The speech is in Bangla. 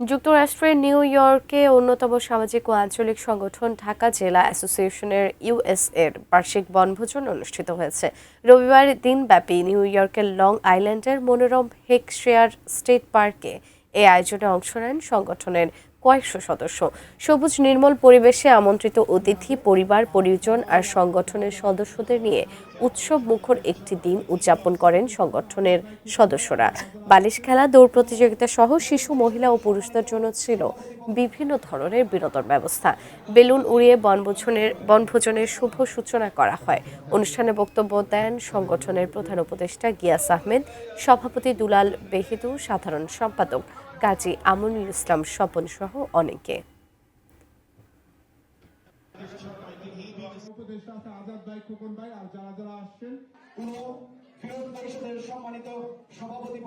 যুক্তরাষ্ট্রের নিউ ইয়র্কে অন্যতম সামাজিক ও আঞ্চলিক সংগঠন ঢাকা জেলা অ্যাসোসিয়েশনের ইউএসএর বার্ষিক বনভোজন অনুষ্ঠিত হয়েছে। রবিবার দিনব্যাপী নিউ ইয়র্কের লং আইল্যান্ডের মনোরম হেকশেয়ার স্টেট পার্কে এই আয়োজনে অংশ নেন সংগঠনের কয়েকশো সদস্য। সবুজ নির্মল পরিবেশে আমন্ত্রিত অতিথি, পরিবার, পরিজন আর সংগঠনের সদস্যদের নিয়ে উৎসব মুখর একটি দিন উদযাপন করেন সংগঠনের সদস্যরা। বালিশ খেলা, দৌড় প্রতিযোগিতা সহ শিশু, মহিলা ও পুরুষদের জন্য ছিল বিভিন্ন ধরনের বিনোদন ব্যবস্থা। বেলুন উড়িয়ে বনভোজনের শুভ সূচনা করা হয়। অনুষ্ঠানে বক্তব্য দেন সংগঠনের প্রধান উপদেষ্টা গিয়াস আহমেদ, সভাপতি দুলাল বেহিদু, সাধারণ সম্পাদক কাজী আমনুল ইসলাম স্বপন সহ অনেকে। সম্মানিত সভাপতি